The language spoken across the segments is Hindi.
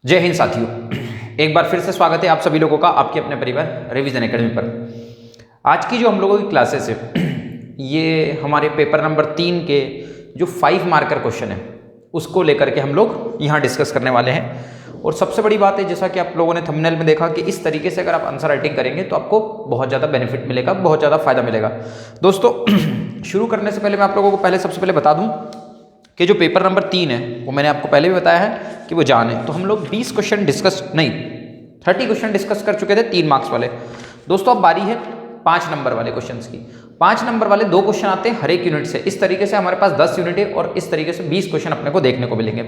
जय हिंद साथियों, एक बार फिर से स्वागत है आप सभी लोगों का आपके अपने परिवार रिवीजन एकेडमी पर। आज की जो हम लोगों की क्लासेस है ये हमारे पेपर नंबर 3 के जो 5 मार्कर क्वेश्चन है उसको लेकर के हम लोग यहाँ डिस्कस करने वाले हैं। और सबसे बड़ी बात है, जैसा कि आप लोगों ने थंबनेल में देखा कि इस तरीके से अगर आप आंसर राइटिंग करेंगे तो आपको बहुत ज़्यादा बेनिफिट मिलेगा, बहुत ज़्यादा फायदा मिलेगा। दोस्तों शुरू करने से पहले मैं आप लोगों को सबसे पहले बता दूँ कि जो पेपर नंबर 3 है वो मैंने आपको पहले भी बताया है कि वो जान है। तो हम लोग 20 क्वेश्चन 30 क्वेश्चन डिस्कस कर चुके थे 3 मार्क्स वाले। दोस्तों अब बारी है 5 नंबर वाले क्वेश्चंस की। 5 नंबर वाले 2 क्वेश्चन आते हैं हर एक यूनिट से। इस तरीके से हमारे पास 10 यूनिट है और इस तरीके से 20 क्वेश्चन अपने को देखने को मिलेंगे।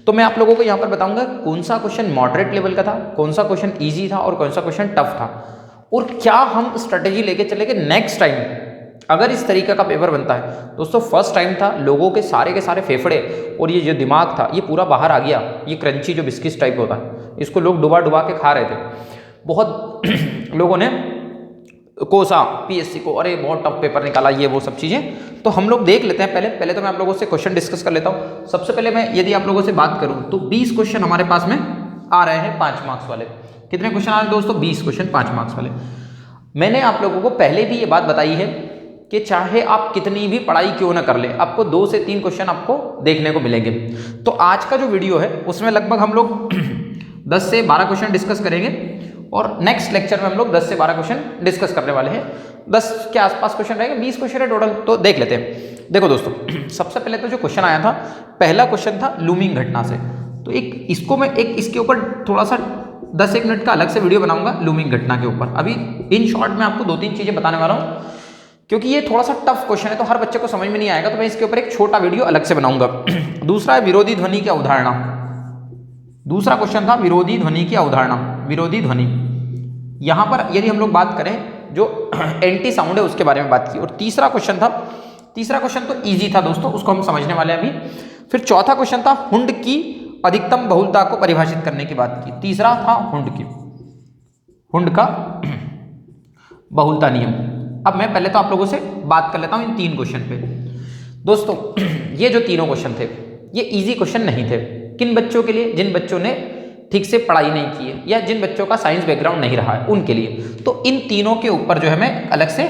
तो मैं आप लोगों को यहाँ पर बताऊंगा कौन सा क्वेश्चन मॉडरेट लेवल का था, कौन सा क्वेश्चन ईजी था और कौन सा क्वेश्चन टफ था, और क्या हम स्ट्रेटेजी लेके चलेंगे नेक्स्ट टाइम अगर इस तरीके का पेपर बनता है। दोस्तों फर्स्ट टाइम था, लोगों के सारे फेफड़े और ये जो दिमाग था ये पूरा बाहर आ गया। ये क्रंची जो बिस्किट टाइप होता है इसको लोग डुबा के खा रहे थे। बहुत लोगों ने कोसा पीएससी को, अरे बहुत टफ पेपर निकाला, ये वो सब चीज़ें। तो हम लोग देख लेते हैं। पहले तो मैं आप लोगों से क्वेश्चन डिस्कस कर लेता हूँ। सबसे पहले मैं यदि आप लोगों से बात करूँ तो 20 क्वेश्चन हमारे पास में आ रहे हैं 5 मार्क्स वाले। कितने क्वेश्चन आ रहे हैं दोस्तों? 20 क्वेश्चन 5 मार्क्स वाले। मैंने आप लोगों को पहले भी ये बात बताई है कि चाहे आप कितनी भी पढ़ाई क्यों ना कर ले, आपको 2 से 3 क्वेश्चन आपको देखने को मिलेंगे। तो आज का जो वीडियो है उसमें लगभग हम लोग 10 से 12 क्वेश्चन डिस्कस करेंगे और नेक्स्ट लेक्चर में हम लोग 10 से 12 क्वेश्चन डिस्कस करने वाले हैं। 10 के आसपास क्वेश्चन रहेंगे, 20 क्वेश्चन है टोटल। तो देख लेते हैं। देखो दोस्तों सबसे पहले तो जो क्वेश्चन आया था, पहला क्वेश्चन था लूमिंग घटना से। तो इसके ऊपर थोड़ा सा 10-1 मिनट का अलग से वीडियो बनाऊंगा लूमिंग घटना के ऊपर। अभी इन शॉर्ट में आपको 2-3 चीजें बताने वाला हूँ क्योंकि ये थोड़ा सा टफ क्वेश्चन है तो हर बच्चे को समझ में नहीं आएगा, तो मैं इसके ऊपर एक छोटा वीडियो अलग से बनाऊंगा। दूसरा है विरोधी ध्वनि की अवधारणा। दूसरा क्वेश्चन था विरोधी ध्वनि की अवधारणा, विरोधी ध्वनि। यहां पर यदि हम लोग बात करें जो एंटी साउंड है उसके बारे में बात की। और तीसरा क्वेश्चन तो इजी था दोस्तों, उसको हम समझने वाले हैं अभी। फिर चौथा क्वेश्चन था हुंड की अधिकतम बहुलता को परिभाषित करने की बात की। तीसरा था हुंड का बहुलता नियम। अब मैं पहले तो आप लोगों से बात कर लेता हूं इन 3 क्वेश्चन पे। दोस्तों ये जो तीनों क्वेश्चन थे ये इजी क्वेश्चन नहीं थे। किन बच्चों के लिए? जिन बच्चों ने ठीक से पढ़ाई नहीं की है या जिन बच्चों का साइंस बैकग्राउंड नहीं रहा है उनके लिए। तो इन तीनों के ऊपर जो है मैं अलग से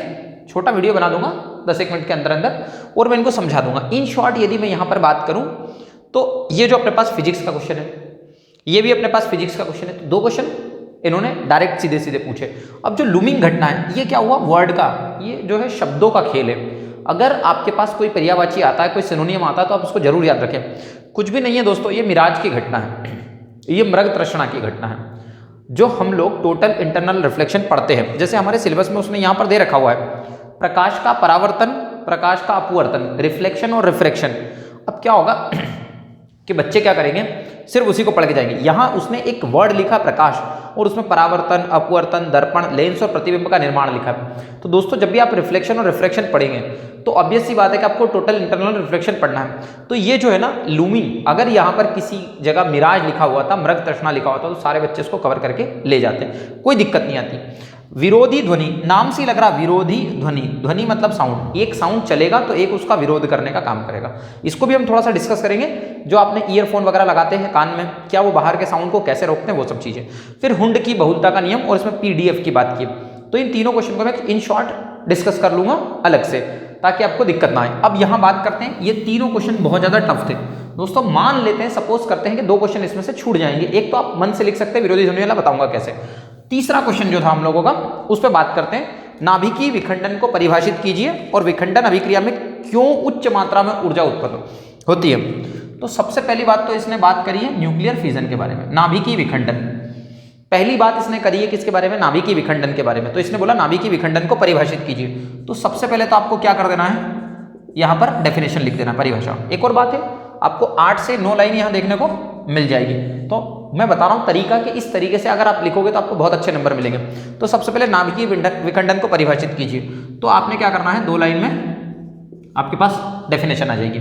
छोटा वीडियो बना दूंगा 10-1 मिनट के अंदर और मैं इनको समझा दूंगा। इन शॉर्ट यदि मैं यहाँ पर बात करूँ तो ये जो अपने पास फिजिक्स का क्वेश्चन है, ये भी अपने पास फिजिक्स का क्वेश्चन है। तो 2 क्वेश्चन इन्होंने डायरेक्ट सीधे पूछे। अब जो लूमिंग घटना है ये क्या हुआ? वर्ड का, ये जो है शब्दों का खेल है। अगर आपके पास कोई पर्यायवाची आता है, कोई सिनोनियम आता है तो आप उसको जरूर याद रखें। कुछ भी नहीं है दोस्तों, ये मिराज की घटना है, ये मृग तृष्णा की घटना है जो हम लोग टोटल इंटरनल रिफ्लेक्शन पढ़ते हैं। जैसे हमारे सिलेबस में उसने यहाँ पर दे रखा हुआ है प्रकाश का परावर्तन, प्रकाश का अपवर्तन, रिफ्लेक्शन और रिफ्रैक्शन। अब क्या होगा कि बच्चे क्या करेंगे, सिर्फ उसी को पढ़ के जाएंगे। यहां उसने एक वर्ड लिखा प्रकाश और उसमें परावर्तन, अपवर्तन, दर्पण, लेंस और प्रतिबिंब का निर्माण लिखा है। तो दोस्तों जब भी आप रिफ्लेक्शन और रिफ्रैक्शन पढ़ेंगे तो ऑब्वियस सी बात है कि आपको टोटल इंटरनल रिफ्लेक्शन पढ़ना है। तो ये जो है ना लूमिंग, अगर यहाँ पर किसी जगह मिराज लिखा हुआ था, मृग तृष्णा लिखा हुआ था तो सारे बच्चे इसको कवर करके ले जाते हैं, कोई दिक्कत नहीं आती। विरोधी ध्वनि, नाम से लग रहा विरोधी ध्वनि, ध्वनि मतलब साउंड। एक साउंड चलेगा तो एक उसका विरोध करने का काम करेगा। इसको भी हम थोड़ा सा डिस्कस करेंगे। जो आपने ईयरफोन वगैरह लगाते हैं कान में, क्या वो बाहर के साउंड को कैसे रोकते हैं, वो सब चीजें। फिर हुंड की बहुलता का नियम और इसमें पीडीएफ की बात की। तो इन तीनों क्वेश्चन को मैं इन शॉर्ट डिस्कस कर लूंगा अलग से ताकि आपको दिक्कत ना आए। अब यहां बात करते हैं, ये तीनों क्वेश्चन बहुत ज्यादा टफ थे दोस्तों। मान लेते हैं, सपोज करते हैं कि 2 क्वेश्चन इसमें से छूट जाएंगे। एक तो आप मन से लिख सकते हैं, विरोधी ध्वनि वाला बताऊंगा कैसे। तीसरा क्वेश्चन जो था हम लोगों का उस पर बात करते हैं, नाभिकीय विखंडन को परिभाषित कीजिए और विखंडन अभिक्रिया में क्यों उच्च मात्रा में ऊर्जा उत्पन्न होती है। तो सबसे पहली बात तो इसने बात करी है न्यूक्लियर फिजन के बारे में, नाभिकीय विखंडन। पहली बात इसने करी है किसके बारे में? नाभिकीय विखंडन के बारे में। तो इसने बोला नाभिकीय विखंडन को परिभाषित कीजिए। तो सबसे पहले तो आपको क्या कर देना है, यहां पर डेफिनेशन लिख देना, परिभाषा। एक और बात है, आपको 8 से 9 लाइन यहां देखने को मिल जाएगी। तो मैं बता रहा हूं तरीका कि इस तरीके से अगर आप लिखोगे तो आपको बहुत अच्छे नंबर मिलेंगे। तो सबसे पहले नाभिकीय विखंडन को परिभाषित कीजिए। तो आपने क्या करना है, 2 लाइन में आपके पास डेफिनेशन आ जाएगी।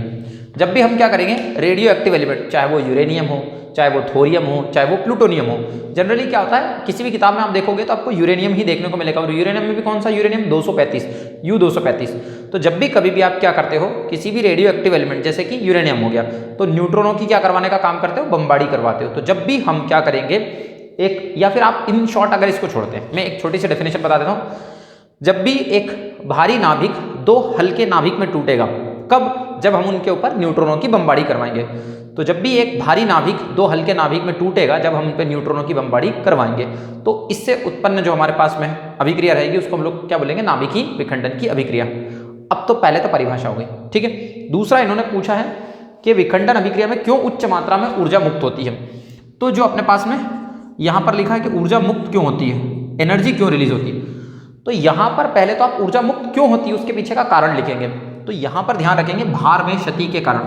जब भी हम क्या करेंगे, रेडियो एक्टिव एलिमेंट, चाहे वो यूरेनियम हो, चाहे वो थोरियम हो, चाहे वो प्लूटोनियम हो, जनरली क्या होता है किसी भी किताब में आप देखोगे तो आपको यूरेनियम ही देखने को मिलेगा। और यूरेनियम में भी कौन सा यूरेनियम, 235, U235। तो जब भी कभी भी आप क्या करते हो, किसी भी रेडियो एक्टिव एलिमेंट जैसे कि यूरेनियम हो गया, तो न्यूट्रॉनों की क्या करवाने का काम करते हो, बमबारी करवाते हो। तो जब भी हम क्या करेंगे एक, या फिर आप इन शॉर्ट अगर इसको छोड़ते हैं, मैं एक छोटी सी डेफिनेशन बता देता हूँ। जब भी एक भारी नाभिक दो हल्के नाभिक में टूटेगा, कब, जब हम उनके ऊपर न्यूट्रॉनों की बमबारी करवाएंगे। तो जब भी एक भारी नाभिक दो हल्के नाभिक में टूटेगा, जब हम उन पर न्यूट्रॉनों की बमबारी करवाएंगे, तो इससे उत्पन्न जो हमारे पास में अभिक्रिया रहेगी उसको हम लोग क्या बोलेंगे, नाभिकीय विखंडन की अभिक्रिया। अब तो पहले तो परिभाषा हो गई, ठीक है। दूसरा इन्होंने पूछा है कि विखंडन अभिक्रिया में क्यों उच्च मात्रा में ऊर्जा मुक्त होती है। तो जो अपने पास में यहाँ पर लिखा है कि ऊर्जा मुक्त क्यों होती है, एनर्जी क्यों रिलीज होती है, तो यहाँ पर पहले तो आप ऊर्जा मुक्त क्यों होती है उसके पीछे का कारण लिखेंगे। तो यहाँ पर ध्यान रखेंगे भार में क्षति के कारण,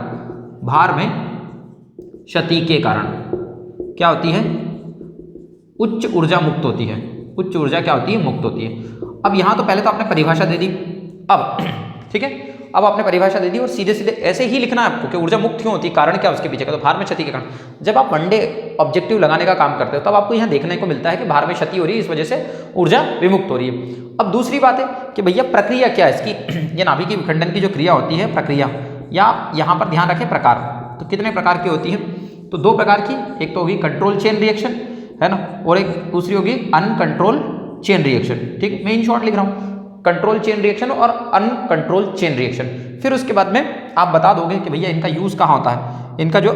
भार में क्षति के कारण क्या होती है, उच्च ऊर्जा मुक्त होती है। उच्च ऊर्जा क्या होती है, मुक्त होती है। अब यहाँ तो पहले तो आपने परिभाषा दे दी, अब ठीक है, अब आपने परिभाषा दे दी और सीधे सीधे ऐसे ही लिखना है आपको कि ऊर्जा मुक्त क्यों होती है, कारण क्या उसके पीछे का, तो भार में क्षति के कारण। जब आप वनडे ऑब्जेक्टिव लगाने का काम करते हो तब आपको यहाँ देखने को मिलता है कि भार में क्षति हो रही है, इस वजह से ऊर्जा विमुक्त हो रही है। अब दूसरी बात है कि भैया प्रक्रिया क्या है इसकी, ये नाभिकीय विखंडन की जो क्रिया होती है प्रक्रिया, या यहाँ पर ध्यान रखें प्रकार, तो कितने प्रकार की होती है, तो दो प्रकार की, एक तो होगी कंट्रोल चेन रिएक्शन है ना, और एक दूसरी होगी अनकंट्रोल चेन रिएक्शन। ठीक, मैं इन शॉर्ट लिख रहा हूँ, कंट्रोल चेन रिएक्शन और अनकंट्रोल चेन रिएक्शन। फिर उसके बाद में आप बता दोगे कि भैया इनका यूज कहाँ होता है, इनका जो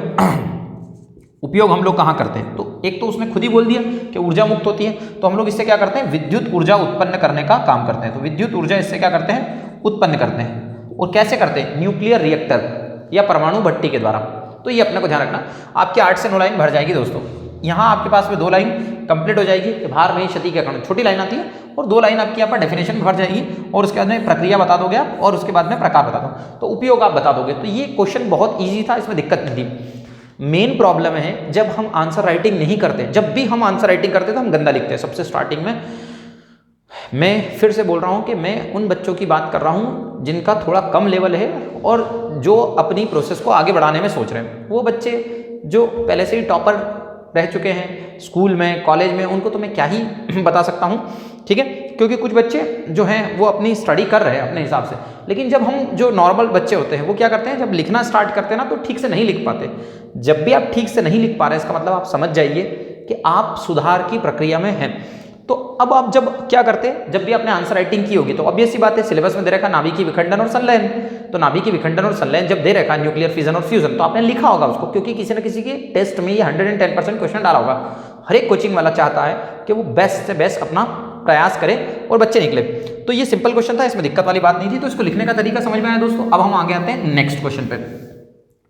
उपयोग हम लोग कहाँ करते हैं। तो एक तो उसने खुद ही बोल दिया कि ऊर्जा मुक्त होती है, तो हम लोग इससे क्या करते हैं, विद्युत ऊर्जा उत्पन्न करने का काम करते हैं। तो विद्युत ऊर्जा इससे क्या करते हैं, उत्पन्न करते हैं। और कैसे करते हैं, न्यूक्लियर रिएक्टर या परमाणु भट्टी के द्वारा। तो ये अपने को ध्यान रखना, आपकी 8 से 9 लाइन भर जाएगी दोस्तों। यहाँ आपके पास में 2 लाइन कंप्लीट हो जाएगी कि भार में क्षति के कारण, छोटी लाइन आती है, और 2 लाइन आपकी यहाँ पर डेफिनेशन भर जाएगी, और उसके बाद में प्रक्रिया बता दोगे आप, और उसके बाद में प्रकार बता दो, तो उपयोग आप बता दोगे। तो ये क्वेश्चन बहुत ईजी था, इसमें दिक्कत नहीं थी। मेन प्रॉब्लम है जब हम आंसर राइटिंग नहीं करते, जब भी हम आंसर राइटिंग करते तो हम गंदा लिखते हैं। सबसे स्टार्टिंग में मैं फिर से बोल रहा हूँ कि मैं उन बच्चों की बात कर रहा हूँ जिनका थोड़ा कम लेवल है और जो अपनी प्रोसेस को आगे बढ़ाने में सोच रहे हैं। वो बच्चे जो पहले से ही टॉपर रह चुके हैं स्कूल में, कॉलेज में, उनको तो मैं क्या ही बता सकता हूँ, ठीक है, क्योंकि कुछ बच्चे जो हैं वो अपनी स्टडी कर रहे हैं अपने हिसाब से। लेकिन जब हम जो नॉर्मल बच्चे होते हैं वो क्या करते हैं, जब लिखना स्टार्ट करते हैं ना तो ठीक से नहीं लिख पाते। जब भी आप ठीक से नहीं लिख पा रहे, इसका मतलब आप समझ जाइए कि आप सुधार की प्रक्रिया में हैं। तो अब आप जब क्या करते हैं, जब भी आपने आंसर राइटिंग की होगी तो ऑब्वियस सी बात है, सिलेबस में दे रखा नाभिकीय विखंडन और संलयन, तो नाभिकीय विखंडन और संलयन जब दे रखा न्यूक्लियर फिजन और फ्यूजन, तो आपने लिखा होगा उसको, क्योंकि किसी न किसी के टेस्ट में ये 110% क्वेश्चन डाला होगा। हर एक कोचिंग वाला चाहता है कि वो बेस्ट से बेस्ट अपना प्रयास करे और बच्चे निकले। तो ये सिंपल क्वेश्चन था, इसमें दिक्कत वाली बात नहीं थी। तो इसको लिखने का तरीका समझ में आया दोस्तों। अब हम आगे आते हैं नेक्स्ट क्वेश्चन पे,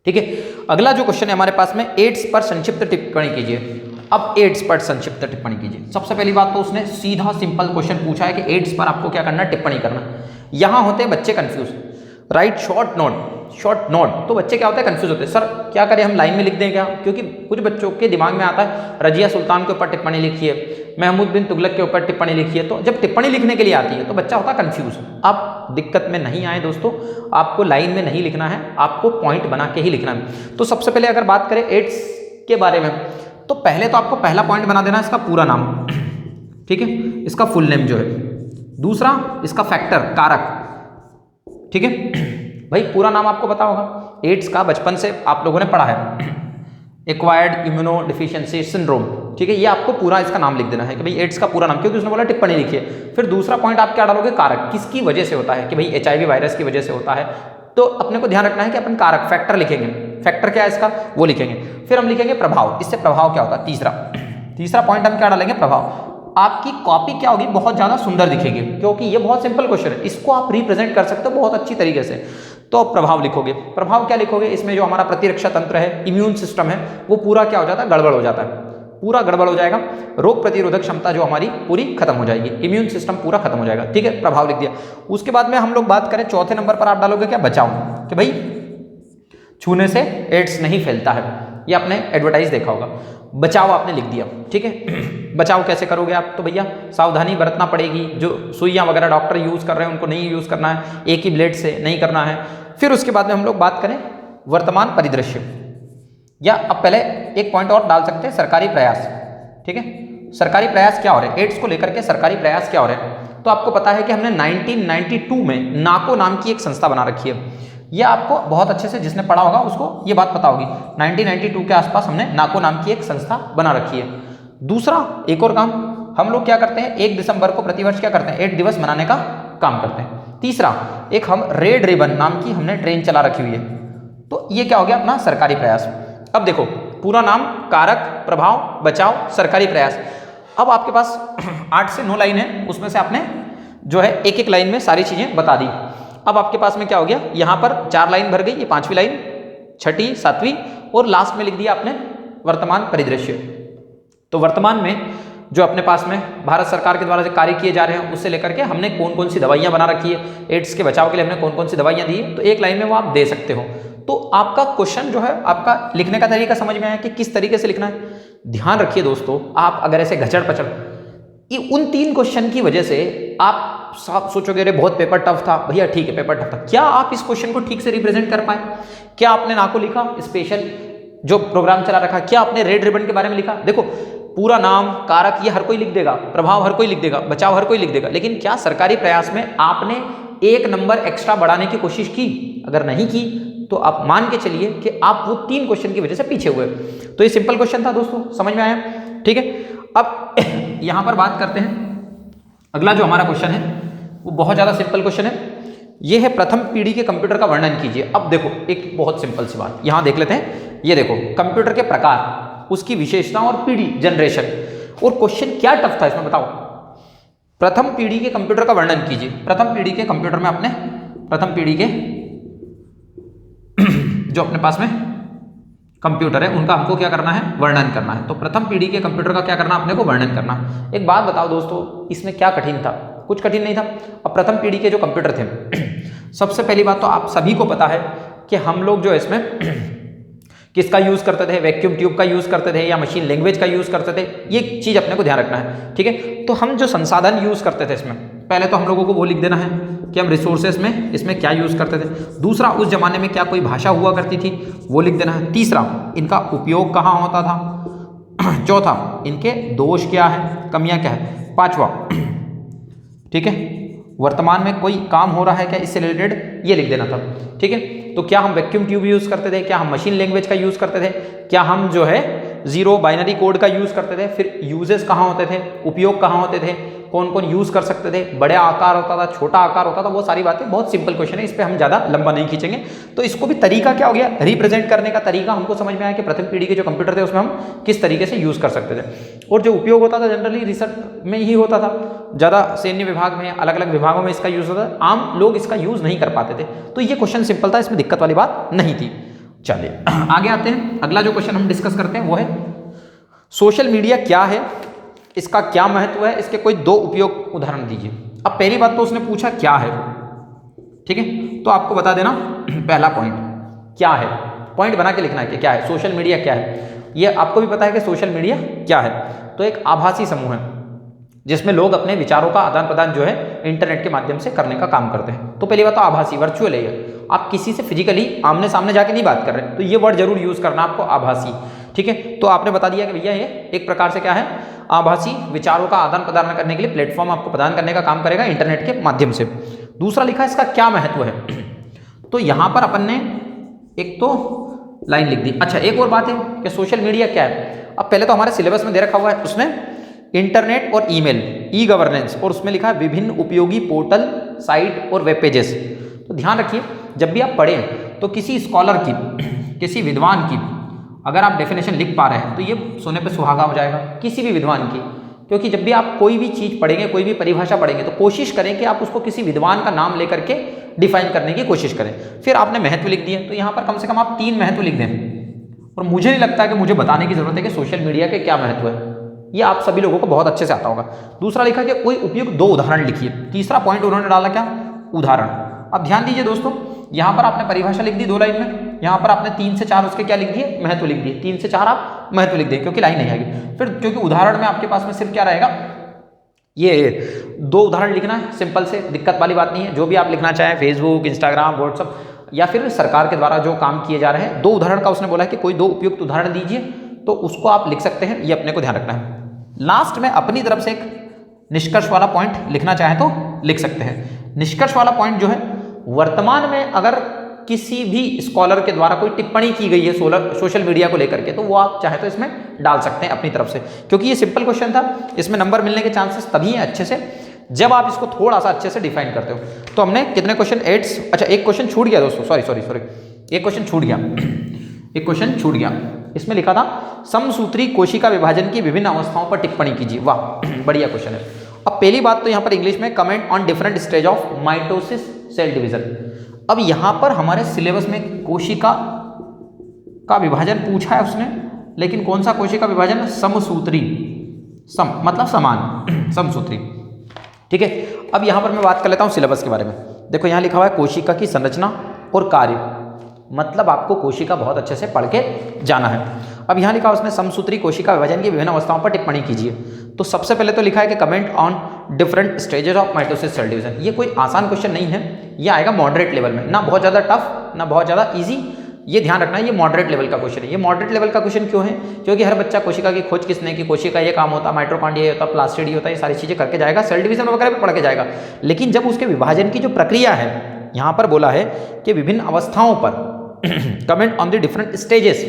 ठीक है। अगला जो क्वेश्चन है हमारे पास में, एड्स पर संक्षिप्त टिप्पणी कीजिए। अब एड्स पर संक्षिप्त टिप्पणी कीजिए। सबसे पहली बात तो उसने सीधा सिंपल क्वेश्चन पूछा है कि एड्स पर आपको क्या करना है, टिप्पणी करना। यहाँ होते हैं बच्चे confuse, right short note, short note. तो बच्चे क्या होते हैं, कंफ्यूज होते हैं, सर क्या करें, हम लाइन में लिख दें क्या, क्योंकि कुछ बच्चों के दिमाग में आता है रजिया सुल्तान के ऊपर टिप्पणी लिखिए, महमूद बिन तुगलक के ऊपर टिप्पणी लिखिए। तो जब टिप्पणी लिखने के लिए आती है तो बच्चा होता है कंफ्यूज। आप दिक्कत में नहीं आए दोस्तों, आपको लाइन में नहीं लिखना है, आपको पॉइंट बना के ही लिखना है। तो सबसे पहले अगर बात करें एड्स के बारे में, तो पहले तो आपको पहला पॉइंट बना देना है इसका पूरा नाम, ठीक है, इसका फुल नेम जो है। दूसरा इसका फैक्टर, कारक, ठीक है भाई पूरा नाम आपको पता होगा। एड्स का बचपन से आप लोगों ने पढ़ा है, एक्वायर्ड इम्यूनो डिफिशियंसी सिंड्रोम, ठीक है। ये आपको पूरा इसका नाम लिख देना है कि भाई एड्स का पूरा नाम, क्योंकि उसने बोला टिप्पणी लिखिए। फिर दूसरा पॉइंट आप क्या डालोगे, कारक, किसकी वजह से होता है, कि भाई HIV वायरस की वजह से होता है। तो अपने को ध्यान रखना है कि अपन कारक, फैक्टर लिखेंगे, फैक्टर क्या है इसका वो लिखेंगे। फिर हम लिखेंगे प्रभाव, इससे प्रभाव क्या होता है। तीसरा पॉइंट हम क्या डालेंगे, प्रभाव। आपकी कॉपी क्या होगी, बहुत ज्यादा सुंदर दिखेगी, क्योंकि ये बहुत सिंपल क्वेश्चन है, इसको आप रिप्रेजेंट कर सकते हो बहुत अच्छी तरीके से। तो प्रभाव लिखोगे। प्रभाव क्या लिखोगे, इसमें जो हमारा प्रतिरक्षा तंत्र है, इम्यून सिस्टम है, वो पूरा क्या हो जाता है, गड़बड़ हो जाता है, पूरा गड़बड़ हो जाएगा। रोग प्रतिरोधक क्षमता जो हमारी पूरी खत्म हो जाएगी, इम्यून सिस्टम पूरा खत्म हो जाएगा, ठीक है। प्रभाव लिख दिया। उसके बाद में हम लोग बात करें चौथे नंबर पर, आप डालोगे क्या, बचाव, कि भाई छूने से एड्स नहीं फैलता है। ये आपने एडवर्टाइज देखा होगा, बचाव आपने लिख दिया, ठीक है। बचाव कैसे करोगे आप, तो भैया सावधानी बरतना पड़ेगी। जो सुइयां वगैरह डॉक्टर यूज कर रहे हैं उनको नहीं यूज करना है, एक ही ब्लेड से नहीं करना है। फिर उसके बाद में हम लोग बात करें वर्तमान परिदृश्य, या अब पहले एक पॉइंट और डाल सकते हैं, सरकारी प्रयास। ठीक है, सरकारी प्रयास क्या हो रहे हैं, एड्स को लेकर के सरकारी प्रयास क्या हो रहे हैं। तो आपको पता है कि हमने 1992 में नाको नाम की एक संस्था बना रखी है। यह आपको बहुत अच्छे से, जिसने पढ़ा होगा उसको ये बात पता होगी। 1992 के आसपास हमने नाको नाम की एक संस्था बना रखी है। दूसरा एक और काम हम लोग क्या करते हैं, 1 दिसंबर को प्रतिवर्ष क्या करते हैं, एड्स दिवस मनाने का काम करते हैं। तीसरा एक हम रेड रिबन नाम की हमने ट्रेन चला रखी हुई है। तो ये क्या हो गया अपना सरकारी प्रयास। अब देखो पूरा नाम, कारक, प्रभाव, बचाव, सरकारी प्रयास। अब आपके पास 8 से 9 लाइन है, उसमें से आपने जो है एक एक लाइन में सारी चीजें बता दी। अब आपके पास में क्या हो गया, यहां पर 4 लाइन भर गई, ये 5वीं लाइन, 6ठी, 7वीं और लास्ट में लिख दिया आपने वर्तमान परिदृश्य। तो वर्तमान में जो अपने पास में भारत सरकार के द्वारा जो कार्य किए जा रहे हैं उससे लेकर के हमने कौन कौन सी दवाइयां बना रखी है, एड्स के बचाव के लिए हमने कौन कौन सी दवाइयां दी है, तो एक लाइन में वो आप दे सकते हो। तो आपका क्वेश्चन जो है, आपका लिखने का तरीका समझ में आया कि किस तरीके से लिखना है। ध्यान रखिए दोस्तों, आप अगर ऐसे घचड़ पचड़ उन 3 क्वेश्चन की वजह से आप सोचोगे अरे बहुत पेपर टफ था, भैया ठीक है पेपर टफ था, क्या आप इस क्वेश्चन को ठीक से रिप्रेजेंट कर पाए? क्या आपने नाको लिखा, स्पेशल जो प्रोग्राम चला रखा, क्या आपने रेड रिबन के बारे में लिखा? देखो पूरा नाम, कारक ये हर कोई लिख देगा, प्रभाव हर कोई लिख देगा, बचाव हर कोई लिख देगा, लेकिन क्या सरकारी प्रयास में आपने 1 नंबर एक्स्ट्रा बढ़ाने की कोशिश की? अगर नहीं की तो आप मान के चलिए कि आप वो 3 क्वेश्चन की वजह से पीछे हुए। तो ये सिंपल क्वेश्चन था दोस्तों, समझ में आया? ठीक है, अब यहां पर बात करते हैं, अगला जो हमारा क्वेश्चन है वो बहुत ज्यादा सिंपल क्वेश्चन है। ये है प्रथम पीढ़ी के कंप्यूटर का वर्णन कीजिए। अब देखो एक बहुत सिंपल सी बात यहां देख लेते हैं, ये देखो कंप्यूटर के प्रकार, उसकी विशेषता और पीढ़ी, जनरेशन। और क्वेश्चन क्या टफ था इसमें बताओ? प्रथम पीढ़ी के कंप्यूटर का वर्णन कीजिए। प्रथम पीढ़ी के कंप्यूटर में अपने प्रथम पीढ़ी के जो अपने पास में कंप्यूटर है उनका हमको क्या करना है, वर्णन करना है। तो प्रथम पीढ़ी के कंप्यूटर का क्या करना, अपने को वर्णन करना। एक बात बताओ दोस्तों, इसमें क्या कठिन था? कुछ कठिन नहीं था। अब प्रथम पीढ़ी के जो कंप्यूटर थे सबसे पहली बात तो आप सभी को पता है कि हम लोग जो इसमें किसका यूज करते थे, वैक्यूम ट्यूब का यूज करते थे या मशीन लैंग्वेज का यूज करते थे, ये चीज अपने को ध्यान रखना है। ठीक है, तो हम जो संसाधन यूज करते थे इसमें, पहले तो हम लोगों को वो लिख देना है कि हम रिसोर्सेस में इसमें क्या यूज करते थे। दूसरा, उस जमाने में क्या कोई भाषा हुआ करती थी, वो लिख देना है। तीसरा, इनका उपयोग कहाँ होता था। चौथा, इनके दोष क्या है, कमियां क्या है। पांचवा, ठीक है, वर्तमान में कोई काम हो रहा है क्या इससे रिलेटेड, ये लिख देना था। ठीक है, तो क्या हम वैक्यूम ट्यूब यूज करते थे, क्या हम मशीन लैंग्वेज का यूज करते थे, क्या हम जो है 0 बाइनरी कोड का यूज करते थे, फिर यूजेस कहाँ होते थे, उपयोग कहाँ होते थे, कौन कौन यूज कर सकते थे, बड़े आकार होता था, छोटा आकार होता था, वो सारी बातें बहुत सिंपल क्वेश्चन है, इस पर हम ज्यादा लंबा नहीं खींचेंगे। तो इसको भी तरीका क्या हो गया, रिप्रेजेंट करने का तरीका हमको समझ में आया कि प्रथम पीढ़ी के जो कंप्यूटर थे उसमें हम किस तरीके से यूज कर सकते थे। और जो उपयोग होता था जनरली रिसर्च में ही होता था, ज्यादा सैन्य विभाग में, अलग अलग विभागों में इसका यूज होता था, आम लोग इसका यूज नहीं कर पाते थे। तो ये क्वेश्चन सिंपल था, इसमें दिक्कत वाली बात नहीं थी। चलिए आगे आते हैं, अगला जो क्वेश्चन हम डिस्कस करते हैं वो है सोशल मीडिया क्या है, इसका क्या महत्व है, इसके कोई 2 उपयोग उदाहरण दीजिए। अब पहली बात तो उसने पूछा क्या है, ठीक है, तो आपको बता देना पहला पॉइंट क्या है, पॉइंट बना के लिखना है कि क्या है सोशल मीडिया, क्या है। ये आपको भी पता है कि सोशल मीडिया क्या है, तो एक आभासी समूह है जिसमें लोग अपने विचारों का आदान प्रदान जो है इंटरनेट के माध्यम से करने का काम करते हैं। तो पहली बात तो आभासी, वर्चुअल है ये, आप किसी से फिजिकली आमने सामने जाके नहीं बात कर रहे, तो ये वर्ड जरूर यूज करना आपको, आभासी। ठीक है, तो आपने बता दिया कि भैया ये एक प्रकार से क्या है, आभासी विचारों का आदान प्रदान करने के लिए प्लेटफॉर्म आपको प्रदान करने का काम करेगा इंटरनेट के माध्यम से। दूसरा लिखा है इसका क्या महत्व है, तो यहां पर अपन ने एक तो लाइन लिख दी। अच्छा एक और बात है कि सोशल मीडिया क्या है। अब पहले तो हमारे सिलेबस में दे रखा हुआ है उसमें इंटरनेट और ईमेल, ई गवर्नेंस, और उसमें लिखा है विभिन्न उपयोगी पोर्टल, साइट और वेब पेजेस। तो ध्यान रखिए जब भी आप पढ़ें तो किसी स्कॉलर की, किसी विद्वान की अगर आप डेफिनेशन लिख पा रहे हैं तो ये सोने पे सुहागा हो जाएगा, किसी भी विद्वान की। क्योंकि जब भी आप कोई भी चीज़ पढ़ेंगे, कोई भी परिभाषा पढ़ेंगे, तो कोशिश करें कि आप उसको किसी विद्वान का नाम लेकर के डिफाइन करने की कोशिश करें। फिर आपने महत्व लिख दिए, तो यहाँ पर कम से कम आप 3 महत्व लिख दें। और मुझे नहीं लगता कि मुझे बताने की जरूरत है कि सोशल मीडिया के क्या महत्व है, ये आप सभी लोगों को बहुत अच्छे से आता होगा। दूसरा लिखा कि कोई उपयुक्त 2 उदाहरण लिखिए। तीसरा पॉइंट उन्होंने डाला क्या, उदाहरण। अब ध्यान दीजिए दोस्तों, यहाँ पर आपने परिभाषा लिख दी 2 लाइन में, यहाँ पर आपने 3 से 4 उसके क्या लिख दिए, महत्व लिख दिए। 3 से 4 आप महत्व लिख दें क्योंकि लाइन नहीं आएगी। फिर क्योंकि उदाहरण में आपके पास में सिर्फ क्या रहेगा, ये 2 उदाहरण लिखना है, सिंपल से, दिक्कत वाली बात नहीं है। जो भी आप लिखना चाहें, फेसबुक, इंस्टाग्राम, व्हाट्सअप, या फिर सरकार के द्वारा जो काम किए जा रहे हैं। 2 उदाहरण का उसने बोला है कि कोई 2 उपयुक्त उदाहरण दीजिए, तो उसको आप लिख सकते हैं, ये अपने को ध्यान रखना है। लास्ट में अपनी तरफ से एक निष्कर्ष वाला पॉइंट लिखना चाहें तो लिख सकते हैं। निष्कर्ष वाला पॉइंट जो है, वर्तमान में अगर किसी भी स्कॉलर के द्वारा कोई टिप्पणी की गई है सोशल मीडिया को लेकर के, तो वो आप चाहे तो इसमें डाल सकते हैं अपनी तरफ से, क्योंकि ये सिंपल क्वेश्चन था। इसमें नंबर मिलने के चांसेस तभी हैं अच्छे से जब आप इसको थोड़ा सा अच्छे से डिफाइन करते हो। तो हमने कितने क्वेश्चन 8, अच्छा एक क्वेश्चन छूट गया दोस्तों, सॉरी एक क्वेश्चन छूट गया। इसमें लिखा था समसूत्री कोशिका विभाजन की विभिन्न अवस्थाओं पर टिप्पणी कीजिए। वाह बढ़िया क्वेश्चन है। अब पहली बात तो यहाँ पर इंग्लिश में comment on different stage of mitosis cell division. अब यहाँ पर हमारे सिलेबस में कोशिका का विभाजन पूछा है उसने, लेकिन कौन सा कोशिका विभाजन? समसूत्री, मतलब समान समसूत्री, ठीक है। अब यहाँ पर मैं बात कर लेता हूँ सिलेबस के बारे में। देखो यहाँ लिखा हुआ है कोशिका की संरचना और कार्य, मतलब आपको कोशिका बहुत अच्छे से पढ़ के जाना है। अब यहाँ लिखा उसने समसूत्री कोशिका विभाजन की विभिन्न अवस्थाओं पर टिप्पणी कीजिए। तो सबसे पहले तो लिखा है कि comment on different stages of mitosis cell division. ये कोई आसान क्वेश्चन नहीं है, ये आएगा मॉडरेट लेवल में, ना बहुत ज़्यादा टफ ना बहुत ज़्यादा ईजी, ये ध्यान रखना है। ये मॉडरेट लेवल का क्वेश्चन है। ये मॉडरेट लेवल का क्वेश्चन क्यों है? क्योंकि हर बच्चा कोशिका की खोज किसने की, कोशिका ये काम होता, माइटोकॉन्ड्रिया ये होता, प्लास्टिड ये होता, ये सारी चीज़ें करके जाएगा, सेल डिवीजन वगैरह भी पढ़ के जाएगा। लेकिन जब उसके विभाजन की जो प्रक्रिया है, यहाँ पर बोला है कि विभिन्न अवस्थाओं पर comment on the different stages,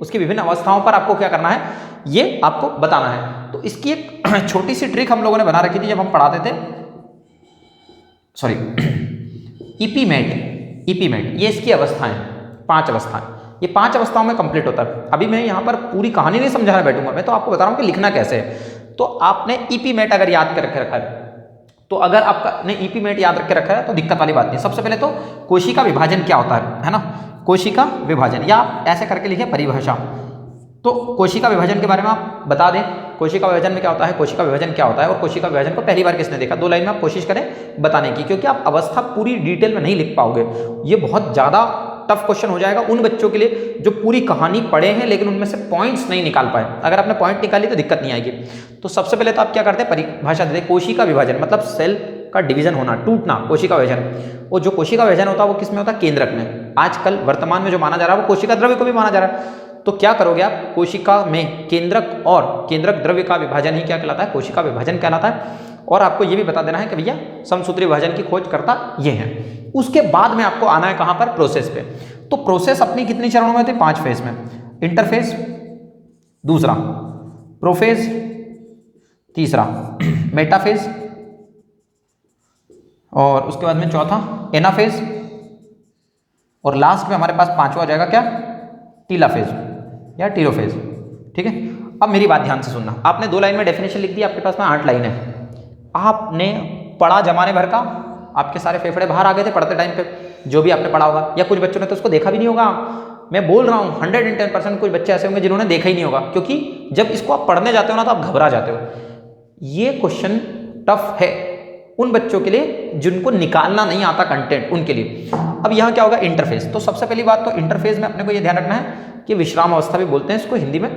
उसकी विभिन्न अवस्थाओं पर आपको क्या करना है, ये आपको बताना है। तो इसकी एक छोटी सी ट्रिक हम लोगों ने बना रखी थी जब हम पढ़ाते थे, ईपीमेट, ये इसकी अवस्थाएं, 5 अवस्थाएं, ये 5 अवस्थाओं में कंप्लीट होता है। अभी मैं यहाँ पर पूरी कहानी नहीं समझाना बैठूंगा, मैं तो आपको बता रहा हूँ कि लिखना कैसे है। तो आपने ईपीमेट अगर याद करके रखा है, तो अगर आपने ईपीमेट याद रख के रखा है तो दिक्कत वाली बात नहीं। सबसे पहले तो कोशिका विभाजन क्या होता है ना, कोशिका विभाजन, या आप ऐसे करके लिखे परिभाषा। तो कोशिका विभाजन के बारे में आप बता दें, कोशिका विभाजन में क्या होता है, कोशिका विभाजन क्या होता है, और कोशिका विभाजन को पहली बार किसने देखा। 2 लाइन में आप कोशिश करें बताने की, क्योंकि आप अवस्था पूरी डिटेल में नहीं लिख पाओगे। ये बहुत ज़्यादा टफ क्वेश्चन हो जाएगा उन बच्चों के लिए जो पूरी कहानी पढ़े हैं लेकिन उनमें से पॉइंट्स नहीं निकाल पाए। अगर आपने पॉइंट निकाली तो दिक्कत नहीं आएगी। तो सबसे पहले तो आप क्या करते हैं, परिभाषा देते हैं। कोशिका विभाजन मतलब सेल का डिवीजन होना, टूटना, कोशिका विभाजन। और जो कोशिका विभाजन होता है वो किस में होता है, केंद्रक में। आजकल वर्तमान में जो माना जा रहा है वो कोशिका द्रव्य को भी माना जा रहा है। तो क्या करोगे आप, कोशिका में केंद्रक और केंद्रक द्रव्य का विभाजन ही क्या कहलाता है, कोशिका विभाजन कहलाता है। और आपको ये भी बता देना है कि भैया समसूत्री विभाजन की खोज करता ये है। उसके बाद में आपको आना है कहाँ पर, प्रोसेस पे। तो प्रोसेस अपनी कितनी चरणों में थे, 5 फेज में। इंटरफेज दूसरा, प्रोफेज तीसरा, मेटाफेज, और उसके बाद में चौथा एनाफेज, और लास्ट में हमारे पास 5वां आ जाएगा क्या, टीलाफेज या टीरोफेज। ठीक है। अब मेरी बात ध्यान से सुनना। आपने 2 लाइन में डेफिनेशन लिख दी, आपके पास में 8 लाइन है। आपने पढ़ा जमाने भर का, आपके सारे फेफड़े बाहर आ गए थे पढ़ते टाइम पे, जो भी आपने पढ़ा होगा, या कुछ बच्चों ने तो उसको देखा भी नहीं होगा। मैं बोल रहा हूँ 110% कुछ बच्चे ऐसे होंगे जिन्होंने देखा ही नहीं होगा, क्योंकि जब इसको आप पढ़ने जाते हो ना तो आप घबरा जाते हो। ये क्वेश्चन टफ है उन बच्चों के लिए जिनको निकालना नहीं आता कंटेंट, उनके लिए। अब यहाँ क्या होगा, इंटरफेस। तो सबसे पहली बात तो इंटरफेस में अपने को ये ध्यान रखना है कि विश्राम अवस्था भी बोलते हैं इसको हिंदी में।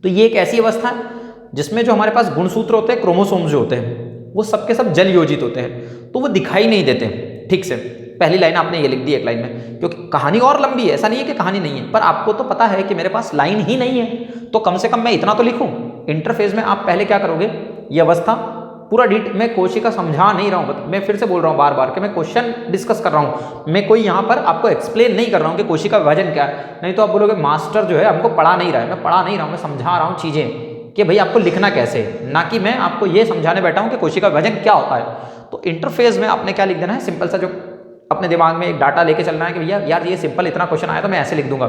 तो ये एक ऐसी अवस्था है जिसमें जो हमारे पास गुणसूत्र होते हैं, क्रोमोसोम्स जो होते हैं, वो सबके सब जल योजित होते हैं, तो वो दिखाई नहीं देते ठीक से। पहली लाइन आपने ये लिख दी 1 लाइन में, क्योंकि कहानी और लंबी है, ऐसा नहीं है कि कहानी नहीं है, पर आपको तो पता है कि मेरे पास लाइन ही नहीं है, तो कम से कम मैं इतना तो लिखूं। इंटरफेज में आप पहले क्या करोगे, ये अवस्था पूरा मैं कोशिका समझा नहीं रहा हूँ, मैं फिर से बोल रहा हूँ बार बार कि मैं क्वेश्चन डिस्कस कर रहा हूँ, मैं कोई यहाँ पर आपको एक्सप्लेन नहीं कर रहा हूँ कि कोशिका विभाजन क्या है। नहीं तो आप बोलोगे मास्टर जो है हमको पढ़ा नहीं रहा है। मैं पढ़ा नहीं रहा हूँ, मैं समझा रहा हूँ चीज़ें कि भाई आपको लिखना कैसे, ना कि मैं आपको ये समझाने बैठा हूँ कि कोशिका विभाजन क्या होता है। तो इंटरफेज में आपने क्या लिख देना है, सिंपल सा जो अपने दिमाग में एक डाटा लेके चलना है कि भैया यार ये सिंपल इतना क्वेश्चन आया तो मैं ऐसे लिख दूंगा।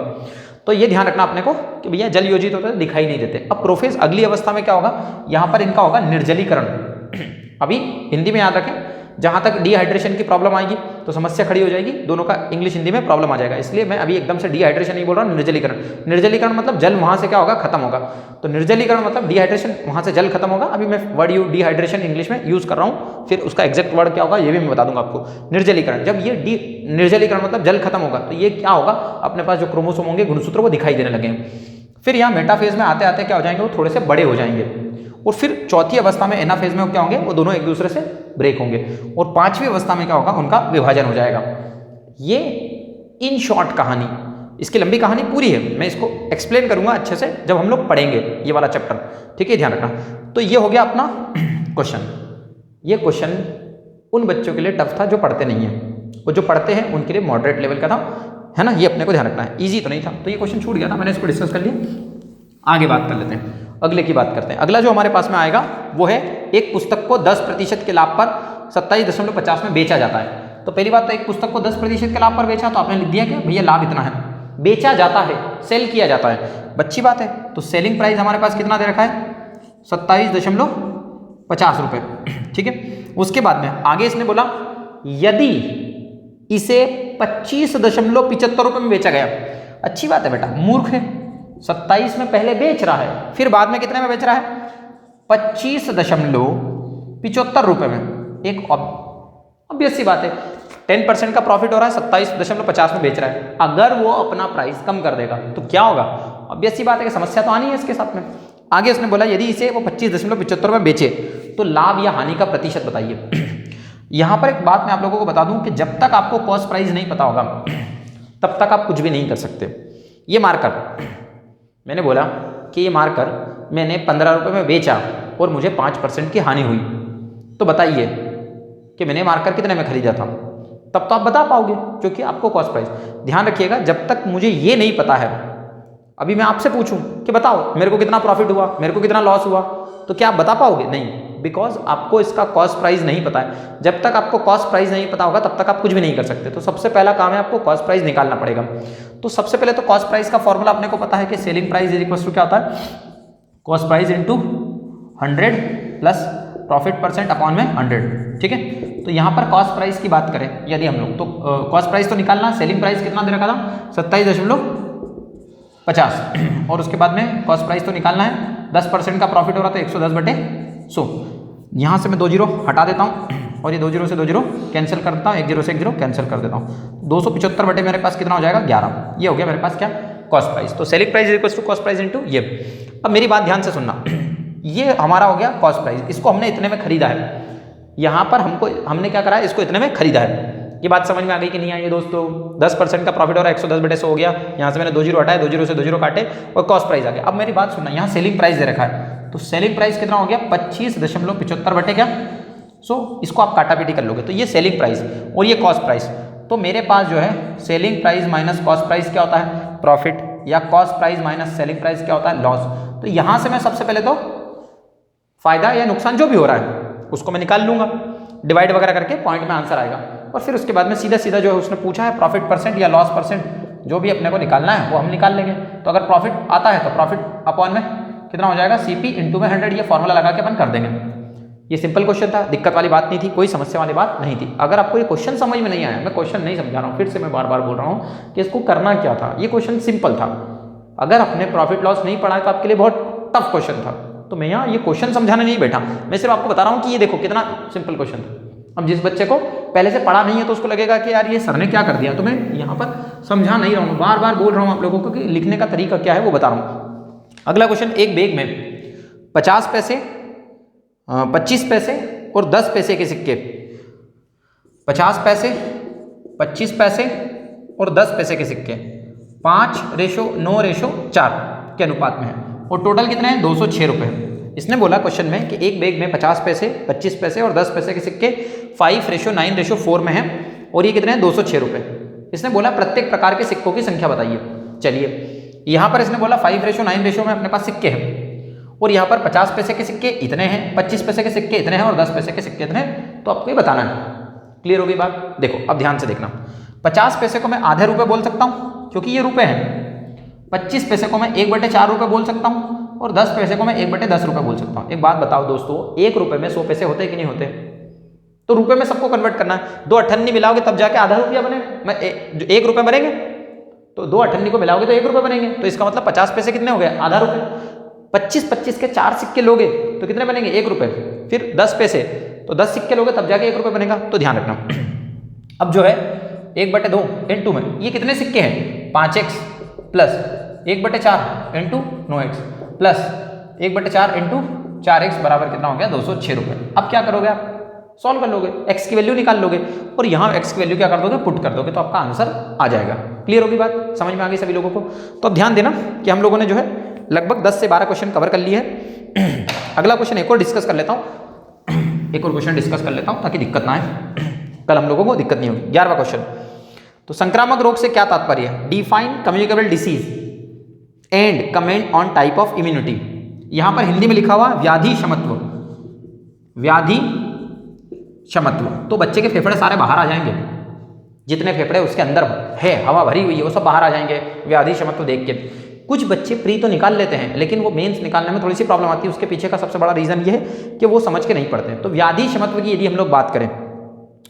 तो ये ध्यान रखना अपने को कि भैया जल योजित होता है, दिखाई नहीं देते। अब प्रोफेज अगली अवस्था में क्या होगा, यहाँ पर इनका होगा निर्जलीकरण। अभी हिंदी में याद रखें, जहाँ तक डिहाइड्रेशन की प्रॉब्लम आएगी तो समस्या खड़ी हो जाएगी, दोनों का इंग्लिश हिंदी में प्रॉब्लम आ जाएगा। इसलिए मैं अभी एकदम से डिहाइड्रेशन नहीं बोल रहा हूँ, निर्जलीकरण। निर्जलीकरण मतलब जल वहाँ से क्या होगा, खत्म होगा। तो निर्जलीकरण मतलब डिहाइड्रेशन, वहाँ से जल खत्म होगा। अभी मैं वर्ड डिहाइड्रेशन इंग्लिश में यूज़ कर रहा हूँ, फिर उसका एग्जैक्ट वर्ड क्या होगा ये भी मैं बता दूंगा आपको। निर्जलीकरण, जब ये निर्जलीकरण मतलब जल खत्म होगा तो ये क्या होगा, अपने पास जो क्रोमोसोम होंगे, गुणसूत्र, वो दिखाई देने लगेंगे। फिर यहाँ मेटाफेज में आते आते क्या हो जाएंगे, वो थोड़े से बड़े हो जाएंगे। और फिर चौथी अवस्था में एनाफेज में क्या होंगे, वो दोनों एक दूसरे से ब्रेक होंगे। और 5वीं अवस्था में क्या होगा, उनका विभाजन हो जाएगा। ये इन शॉर्ट कहानी, इसकी लंबी कहानी पूरी है, मैं इसको एक्सप्लेन करूंगा अच्छे से जब हम लोग पढ़ेंगे ये वाला चैप्टर, ठीक है, ध्यान रखना। तो ये हो गया अपना क्वेश्चन। ये क्वेश्चन उन बच्चों के लिए टफ था जो पढ़ते नहीं हैं, और जो पढ़ते हैं उनके लिए मॉडरेट लेवल का था, है ना, ये अपने को ध्यान रखना है। ईजी तो नहीं था, तो ये क्वेश्चन छूट गया था, मैंने इसको डिस्कस कर लिया। आगे बात कर लेते हैं, अगले की बात करते हैं। अगला जो हमारे पास में आएगा वो है एक पुस्तक को 10% के लाभ पर 27.50 में बेचा जाता है। तो पहली बात तो एक पुस्तक को 10% के लाभ पर बेचा, तो आपने लिख दिया क्या भैया लाभ इतना है, बेचा जाता है, सेल किया जाता है, अच्छी बात है। तो सेलिंग प्राइस हमारे पास कितना दे रखा है, 27.50 रुपये, ठीक है। उसके बाद में आगे इसने बोला यदि इसे 25.75 रुपये में बेचा गया, अच्छी बात है बेटा, मूर्ख है, 27 में पहले बेच रहा है, फिर बाद में कितने में बेच रहा है, 25.75 रुपये में। एक ऑब्वियस सी बात है, 10% का प्रॉफिट हो रहा है, 27.50 में बेच रहा है। अगर वो अपना प्राइस कम कर देगा तो क्या होगा, ऑब्वियस सी बात है कि समस्या तो आनी है इसके साथ में। आगे उसने बोला यदि इसे वो 25.75 में बेचे तो लाभ या हानि का प्रतिशत बताइए। यहां पर एक बात मैं आप लोगों को बता दूं कि जब तक आपको कॉस्ट प्राइस नहीं पता होगा तब तक आप कुछ भी नहीं कर सकते। ये मार्कर, मैंने बोला कि ये मार्कर मैंने 15 रुपये में बेचा और मुझे 5% की हानि हुई, तो बताइए कि मैंने मार्कर कितने में खरीदा था, तब तो आप बता पाओगे क्योंकि आपको कॉस्ट प्राइस। ध्यान रखिएगा, जब तक मुझे ये नहीं पता है, अभी मैं आपसे पूछूं कि बताओ मेरे को कितना प्रॉफिट हुआ, मेरे को कितना लॉस हुआ, तो क्या आप बता पाओगे, नहीं, बिकॉज आपको इसका कॉस्ट प्राइस नहीं पता है। जब तक आपको कॉस्ट प्राइस नहीं पता होगा तब तक आप कुछ भी नहीं कर सकते। तो सबसे पहला काम है आपको कॉस्ट प्राइस निकालना पड़ेगा। तो सबसे पहले तो कॉस्ट प्राइस का फॉर्मूला अपने को पता है कि selling price is equal to क्या होता है, cost price into 100 plus profit % upon में 100, ठीक है। तो यहाँ पर कॉस्ट प्राइस की बात करें यदि हम लोग, तो कॉस्ट प्राइस तो निकालना, सेलिंग प्राइस कितना दे रखा था 27.50, और उसके बाद में कॉस्ट प्राइस तो निकालना है, 10% का प्रॉफिट हो रहा था 110/100। यहाँ से मैं 2 जीरो हटा देता हूँ और ये 2 जीरो से 2 जीरो कैंसिल कर देता हूँ, 1 जीरो से 1 जीरो कैंसिल कर देता हूँ, 275 मेरे पास कितना हो जाएगा 11। ये हो गया मेरे पास क्या, कॉस्ट प्राइस। तो selling price equal to cost price into ये। अब मेरी बात ध्यान से सुनना, ये हमारा हो गया कॉस्ट प्राइस, इसको हमने इतने में खरीदा है। यहाँ पर हमने क्या करा है, इसको इतने में खरीदा है। ये बात समझ में आ गई कि नहीं आई दोस्तों। 10% का प्रॉफिट हो रहा है, 110/100 हो गया, यहाँ से मैंने 2 जीरो हटाए, 2 जीरो से 2 जीरो काटे और कॉस्ट प्राइस आ गया। अब मेरी बात सुनना, यहाँ सेलिंग प्राइस दे रखा है, तो सेलिंग प्राइस कितना हो गया 25.75 क्या, इसको आप काटा पीटी कर लोगे तो ये सेलिंग प्राइस और ये कॉस्ट प्राइस। तो मेरे पास जो है selling price minus cost price क्या होता है, प्रॉफिट, या cost price minus selling price क्या होता है, लॉस। तो यहाँ से मैं सबसे पहले तो फायदा या नुकसान जो भी हो रहा है उसको मैं निकाल लूंगा, डिवाइड वगैरह करके पॉइंट में आंसर आएगा। और फिर उसके बाद में सीधा सीधा जो है उसने पूछा है प्रॉफिट % या लॉस %, जो भी अपने को निकालना है वो हम निकाल लेंगे। तो अगर प्रॉफिट आता है तो प्रॉफिट अपॉन में कितना हो जाएगा, CP इंटू में 100, ये फॉर्मूला लगा के अपन कर देंगे। ये सिंपल क्वेश्चन था, दिक्कत वाली बात नहीं थी, कोई समस्या वाली बात नहीं थी। अगर आपको ये क्वेश्चन समझ में नहीं आया, मैं क्वेश्चन नहीं समझा रहा हूँ, फिर से मैं बार बार बोल रहा हूँ कि इसको करना क्या था। ये क्वेश्चन सिंपल था, अगर आपने प्रॉफिट लॉस नहीं पढ़ा है तो आपके लिए बहुत टफ क्वेश्चन था। तो मैं यहाँ ये क्वेश्चन समझाने नहीं बैठा, मैं सिर्फ आपको बता रहा हूँ कि ये देखो कितना सिंपल क्वेश्चन था। अब जिस बच्चे को पहले से पढ़ा नहीं है तो उसको लगेगा कि यार ये सर ने क्या कर दिया, तो मैं यहाँ पर समझा नहीं रहा हूँ, बार बार बोल रहा हूँ आप लोगों को कि लिखने का तरीका क्या है वो बता रहा हूँ। अगला क्वेश्चन, एक बैग में 50 पैसे, 25 पैसे और 10 पैसे के सिक्के, 50 पैसे, 25 पैसे और 10 पैसे के सिक्के 5:9:4 के अनुपात में है, और टोटल कितने हैं 206 रुपये। इसने बोला क्वेश्चन में कि एक बैग में 50 पैसे, 25 पैसे और 10 पैसे के सिक्के 5:9:4 में है, और ये कितने हैं 206 रुपये। इसने बोला प्रत्येक प्रकार के सिक्कों की संख्या बताइए। चलिए यहाँ पर इसने बोला 5:9 में अपने पास सिक्के हैं, और यहाँ पर 50 पैसे के सिक्के इतने हैं, 25 पैसे के सिक्के इतने हैं और 10 पैसे के सिक्के इतने हैं, तो आपको ये बताना है। क्लियर होगी बात? देखो अब ध्यान से देखना, 50 पैसे को मैं आधे रुपये बोल सकता हूँ क्योंकि ये रुपये हैं, 25 पैसे को मैं 1/4 रुपये बोल सकता हूँ, और 10 पैसे को मैं 1/10 रुपये बोल सकता हूँ। एक बात बताओ दोस्तों, 1 रुपये में 100 पैसे होते कि नहीं होते? तो रुपये में सबको कन्वर्ट करना है, 2 अठन्नी मिलाओगे तब जाके आधा रुपया बने, मैं 1 रुपये बनेंगे, तो 2 अठन्नी को मिलाओगे तो 1 रुपये बनेंगे, तो इसका मतलब 50 पैसे कितने हो गए, आधा रुपये। 25 के 4 सिक्के लोगे तो कितने बनेंगे, 1 रुपये। फिर 10 पैसे, तो 10 सिक्के लोगे तब जाके 1 रुपये बनेगा, तो ध्यान रखना। अब जो है 1/2 इंटू में ये कितने सिक्के हैं, 5x plus 1/4 into 9x plus 1/4 into 4x बराबर कितना हो गया 206 रुपये। अब क्या करोगे आप, सॉल्व कर लोगे, x की वैल्यू निकाल लोगे और यहाँ x की वैल्यू क्या कर दोगे, पुट कर दोगे, तो आपका आंसर आ जाएगा। क्लियर होगी बात, समझ में आ गई सभी लोगों को। तो अब ध्यान देना कि हम लोगों ने जो है लगभग 10 से 12 क्वेश्चन कवर कर लिए है। अगला क्वेश्चन एक और डिस्कस कर लेता हूँ, एक और क्वेश्चन डिस्कस कर लेता हूँ ताकि दिक्कत ना आए, कल हम लोगों को दिक्कत नहीं होगी। 11वां क्वेश्चन, तो संक्रामक रोग से क्या तात्पर्य है, define communicable disease and comment on type of immunity. यहां पर हिंदी में लिखा हुआ व्याधि क्षमत्व, व्याधि क्षमत्व, तो बच्चे के फेफड़े सारे बाहर आ जाएंगे, जितने फेफड़े उसके अंदर है, हवा भरी हुई है, वो सब बाहर आ जाएंगे व्याधि क्षमत्व देख के। कुछ बच्चे प्री तो निकाल लेते हैं, लेकिन वो मेंस निकालने में थोड़ी सी प्रॉब्लम आती है। उसके पीछे का सबसे बड़ा रीजन ये है कि वो समझ के नहीं पढ़ते हैं। तो व्याधि क्षमत्व की यदि हम लोग बात करें,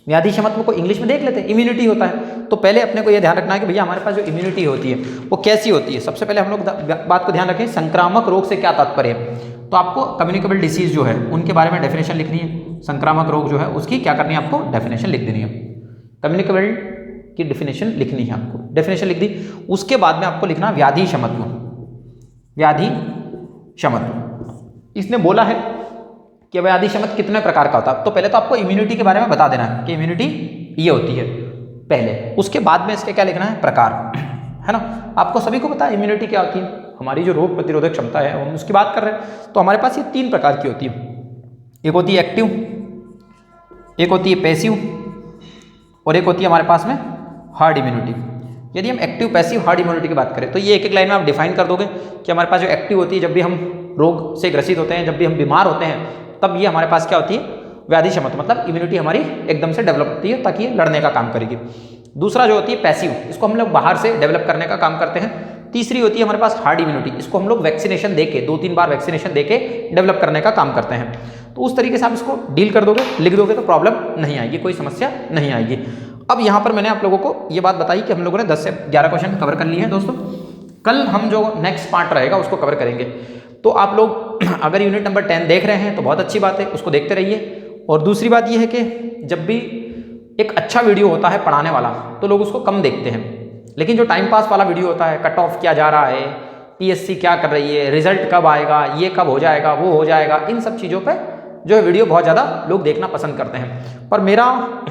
व्याधि क्षमत्व को इंग्लिश में देख लेते हैं, इम्यूनिटी होता है। तो पहले अपने को यह ध्यान रखना है कि भैया हमारे पास जो इम्यूनिटी होती है वो कैसी होती है। सबसे पहले हम लोग बात को ध्यान रखें, संक्रामक रोग से क्या तात्पर्य है। तो आपको कम्युनिकेबल डिसीज जो है उनके बारे में डेफिनेशन लिखनी है। संक्रामक रोग जो है उसकी क्या करनी है, आपको डेफिनेशन लिख देनी है। कम्युनिकेबल की डेफिनेशन लिखनी है आपको, डेफिनेशन लिख दी। उसके बाद में आपको लिखना व्याधि क्षमत्व, व्याधि क्षमत्व। इसने बोला है कि व्याधि क्षमत्व कितने प्रकार का होता है। तो पहले तो आपको इम्यूनिटी के बारे में बता देना है कि इम्यूनिटी ये होती है पहले, उसके बाद में इसके क्या लिखना है, प्रकार, है ना। आपको सभी को पता है इम्यूनिटी क्या होती है, हमारी जो रोग प्रतिरोधक क्षमता है हम उसकी बात कर रहे हैं। तो हमारे पास ये 3 प्रकार की होती है, एक होती है एक्टिव, एक होती है पैसिव और एक होती है हमारे पास में हार्ड इम्यूनिटी। यदि हम एक्टिव, पैसिव, हार्ड इम्यूनिटी की बात करें तो ये एक एक लाइन में आप डिफाइन कर दोगे कि हमारे पास जो एक्टिव होती है, जब भी हम रोग से ग्रसित होते हैं, जब भी हम बीमार होते हैं, तब ये हमारे पास क्या होती है, व्याधि क्षमता, मतलब इम्यूनिटी हमारी एकदम से डेवलप होती है ताकि ये लड़ने का काम करेगी। दूसरा जो होती है पैसिव, इसको हम लोग बाहर से डेवलप करने का काम करते हैं। तीसरी होती है हमारे पास हार्ड इम्यूनिटी, इसको हम लोग वैक्सीनेशन देके 2-3 बार वैक्सीनेशन देके डेवलप करने का काम करते हैं। तो उस तरीके से आप इसको डील कर दोगे, लिख दोगे तो प्रॉब्लम नहीं आएगी, कोई समस्या नहीं आएगी। अब यहाँ पर मैंने आप लोगों को ये बात बताई कि हम लोगों ने 10 से 11 क्वेश्चन कवर कर लिए हैं दोस्तों। कल हम जो नेक्स्ट पार्ट रहेगा उसको कवर करेंगे। तो आप लोग अगर यूनिट नंबर 10 देख रहे हैं तो बहुत अच्छी बात है, उसको देखते रहिए। और दूसरी बात यह है कि जब भी एक अच्छा वीडियो होता है पढ़ाने वाला तो लोग उसको कम देखते हैं, लेकिन जो टाइम पास वाला वीडियो होता है, कट ऑफ क्या जा रहा है, पीएससी क्या कर रही है, रिजल्ट कब आएगा, ये कब हो जाएगा, वो हो जाएगा, इन सब चीज़ों पे जो है वीडियो बहुत ज़्यादा लोग देखना पसंद करते हैं। पर मेरा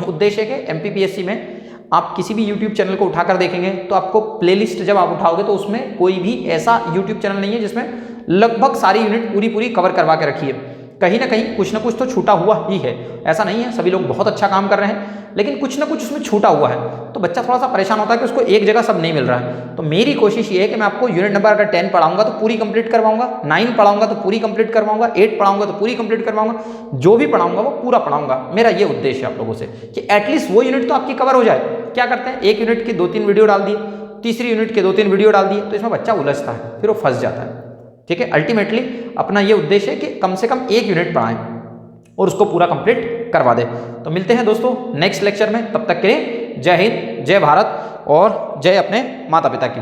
उद्देश्य है कि एमपीपीएससी में आप किसी भी यूट्यूब चैनल को उठाकर देखेंगे तो आपको प्लेलिस्ट जब आप उठाओगे तो उसमें कोई भी ऐसा यूट्यूब चैनल नहीं है जिसमें लगभग सारी यूनिट पूरी कवर करवा के रखी है। कहीं ना कहीं कुछ ना कुछ तो छूटा हुआ ही है, ऐसा नहीं है सभी लोग बहुत अच्छा काम कर रहे हैं, लेकिन कुछ ना कुछ उसमें छूटा हुआ है। तो बच्चा थोड़ा सा परेशान होता है कि उसको एक जगह सब नहीं मिल रहा है। तो मेरी कोशिश ये है कि मैं आपको यूनिट नंबर अगर 10 पढ़ाऊंगा तो पूरी कंप्लीट करवाऊंगा, 9 पढ़ाऊंगा तो पूरी कंप्लीट करवाऊंगा, 8 पढ़ाऊंगा तो पूरी कंप्लीट करवाऊंगा, जो भी पढ़ाऊंगा वो पूरा पढ़ाऊंगा। मेरा ये उद्देश्य है आप लोगों से कि एटलीस्ट वो यूनिट तो आपकी कवर हो जाए। क्या करते हैं, एक यूनिट की 2-3 वीडियो डाल दिए, तीसरी यूनिट के 2-3 वीडियो डाल दिए, तो इसमें बच्चा उलझता है, फिर वो फंस जाता है। ठीक है, अल्टीमेटली अपना ये उद्देश्य है कि कम से कम एक यूनिट पढ़ाएं और उसको पूरा कंप्लीट करवा दे। तो मिलते हैं दोस्तों नेक्स्ट लेक्चर में, तब तक के लिए जय हिंद, जय भारत और जय अपने माता पिता की।